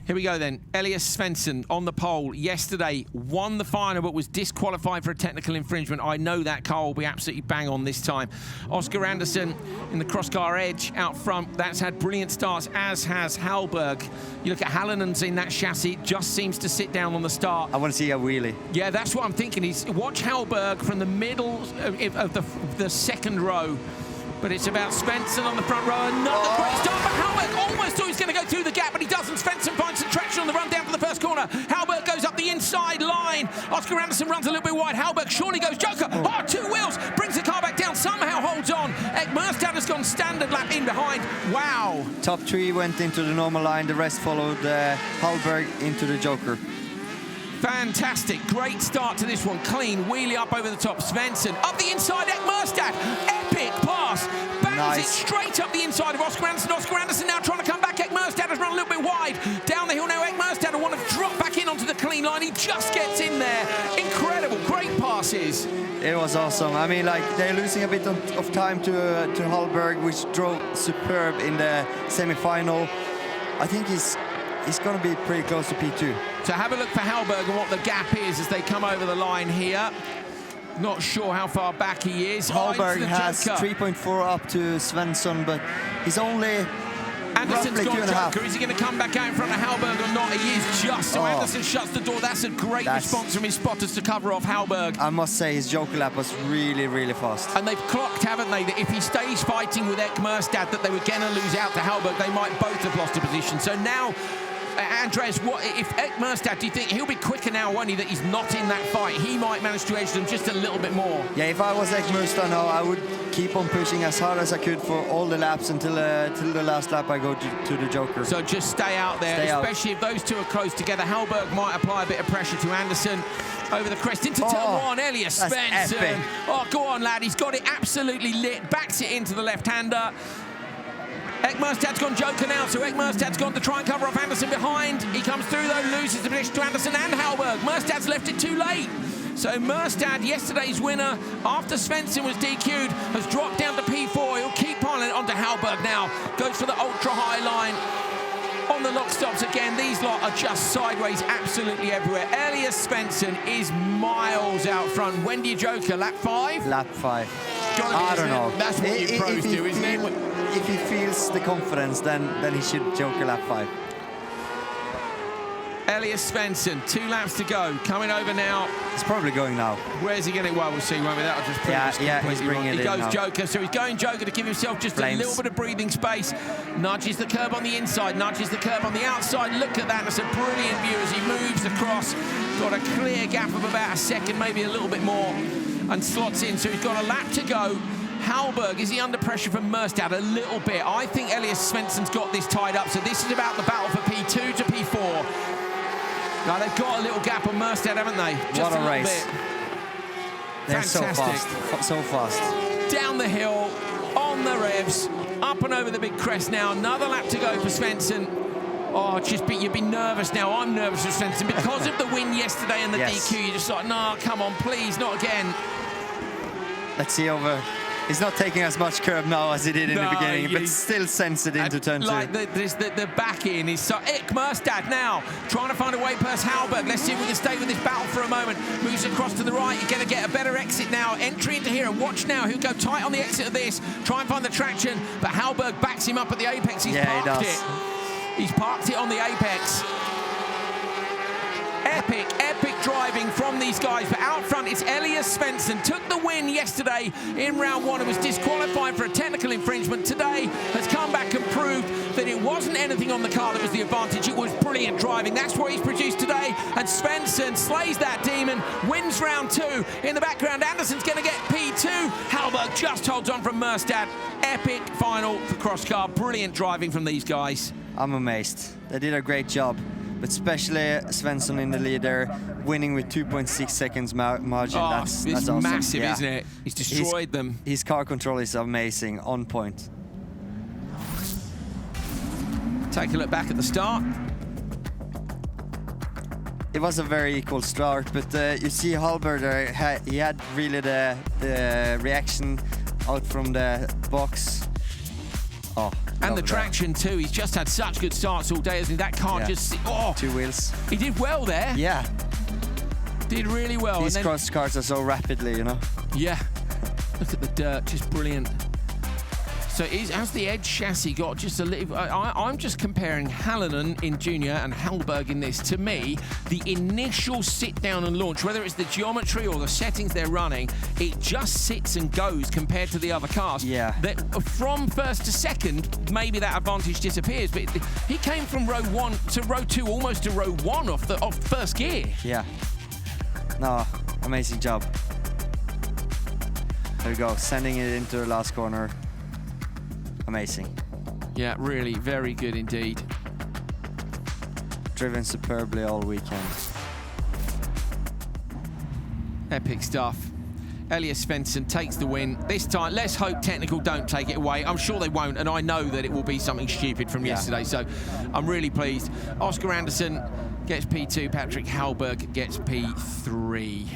Here we go then. Höljes Svensson on the pole yesterday, won the final but was disqualified for a technical infringement. I know that car will be absolutely bang on this time. Oscar Anderson in the Crosscar Edge out front. That's had brilliant starts, as has Hallberg. You look at Hallinen's in that chassis, just seems to sit down on the start. I want to see a wheelie. Yeah, that's what I'm thinking. Watch Hallberg from the middle of the second row. But it's about Svensson on the front row. Another great start for Hallberg. Almost thought he was going to go through the gap, but he doesn't. Svensson finds some traction on the run down to the first corner. Hallberg goes up the inside line. Oscar Anderson runs a little bit wide. Hallberg surely goes Joker. Oh, two wheels. Brings the car back down. Somehow holds on. Ekmerstad has gone standard lap in behind. Wow. Top three went into the normal line. The rest followed Hallberg into the Joker. Fantastic. Great start to this one. Clean. Wheelie up over the top. Svensson up the inside. Ekmerstad. Epic pass. Bangs it straight up the inside of Oscar Anderson. Oscar Anderson now trying to come back. Ekmerstad has run a little bit wide. Down the hill now. Ekmerstad will want to drop back in onto the clean line. He just gets in there. Incredible. Great passes. It was awesome. I mean, like, they're losing a bit of time to Hallberg, which drove superb in the semi-final. I think he's going to be pretty close to P2. So have a look for Hallberg and what the gap is as they come over the line here. Not sure how far back he is. Hallberg has 3.4 up to Svensson, but he's only Anderson's roughly got Joker. Is he going to come back out in front of Hallberg or not? He is just. So Anderson shuts the door. That's a great response from his spotters to cover off Hallberg. I must say his Joker lap was really, really fast. And they've clocked, haven't they, that if he stays fighting with Ekmerstad, that they were going to lose out to Hallberg. They might both have lost a position. So now, Andres, what if Ekmerstad, do you think he'll be quicker now, won't he, that he's not in that fight? He might manage to edge them just a little bit more. Yeah, if I was Ekmerstad now, I would keep on pushing as hard as I could for all the laps until the last lap I go to the Joker. So just stay out there, especially if those two are close together. Hallberg might apply a bit of pressure to Anderson. Over the crest into turn one, Höljes Svensson. Oh, go on, lad. He's got it absolutely lit. Backs it into the left-hander. Ekmerstad's gone Joker now, so Ekmerstad's gone to try and cover off Anderson behind. He comes through, though, loses the position to Anderson and Hallberg. Merstad's left it too late. So Merstad, yesterday's winner, after Svensson was DQ'd, has dropped down to P4. He'll keep on onto Hallberg now. Goes for the ultra-high line. On the lock stops again, these lot are just sideways absolutely everywhere. Höljes Svensson is miles out front. When do you Joker? Lap 5? Lap 5. I don't know. That's what you pros do, isn't it? If he feels the confidence, then he should Joker lap 5. Höljes Svensson, 2 laps to go. Coming over now. He's probably going now. Where's he going to? Well, we'll see, won't we? That'll just prove he's bringing it in. He goes now. Joker, so he's going Joker to give himself just a little bit of breathing space. Nudges the curb on the inside, nudges the curb on the outside. Look at that. That's a brilliant view as he moves across. Got a clear gap of about a second, maybe a little bit more, and slots in. So he's got a lap to go. Hallberg, is he under pressure from Merstad? A little bit. I think Höljes Svensson's got this tied up, so this is about the battle for P2 to P4. Now, they've got a little gap on Merstad, haven't they? Just what a race. Bit. They're Fantastic. so fast. Down the hill, on the revs, up and over the big crest now. Another lap to go for Svensson. Oh, you'd be nervous now. I'm nervous for Svensson because of the win yesterday and the DQ. You're just like, no, come on, please, not again. Let's see over. He's not taking as much curb now as he did in the beginning, but still sends it into turn 2. Like the back in is so. Ekmerstad now trying to find a way past Hallberg. Let's see if we can stay with this battle for a moment. Moves across to the right. You're going to get a better exit now. Entry into here and watch now. He'll go tight on the exit of this. Try and find the traction, but Hallberg backs him up at the apex. He's parked it. He's parked it on the apex. Epic driving from these guys, but out front it's Höljes Svensson. Took the win yesterday in round 1 and was disqualified for a technical infringement. Today has come back and proved that it wasn't anything on the car that was the advantage. It was brilliant driving. That's what he's produced today, and Svensson slays that demon, wins round 2. In the background, Anderson's going to get P2. Hallberg just holds on from Merstad. Epic final for Crosscar. Brilliant driving from these guys. I'm amazed. They did a great job. But especially Svensson in the leader, winning with 2.6 seconds margin. That's awesome. Massive, isn't it? He's destroyed them. His car control is amazing, on point. Take a look back at the start. It was a very equal start, but you see Hallberg there, he had really the reaction out from the box. Oh, And the traction too. He's just had such good starts all day, hasn't he? That car just... Oh! 2 wheels. He did well there. Yeah. Did really well. These cross cars are so rapidly, you know? Yeah. Look at the dirt, just brilliant. So has the Edge chassis got just a little... I'm just comparing Hallinan in Junior and Hellberg in this. To me, the initial sit down and launch, whether it's the geometry or the settings they're running, it just sits and goes compared to the other cars. Yeah. From first to second, maybe that advantage disappears, but he came from row 1 to row 2, almost to row 1 off first gear. Yeah. No, amazing job. There we go, sending it into the last corner. Amazing. Yeah, really, very good indeed. Driven superbly all weekend. Epic stuff. Höljes Svensson takes the win. This time, let's hope technical don't take it away. I'm sure they won't, and I know that it will be something stupid from yesterday, so I'm really pleased. Oscar Anderson gets P2, Patrick Hallberg gets P3.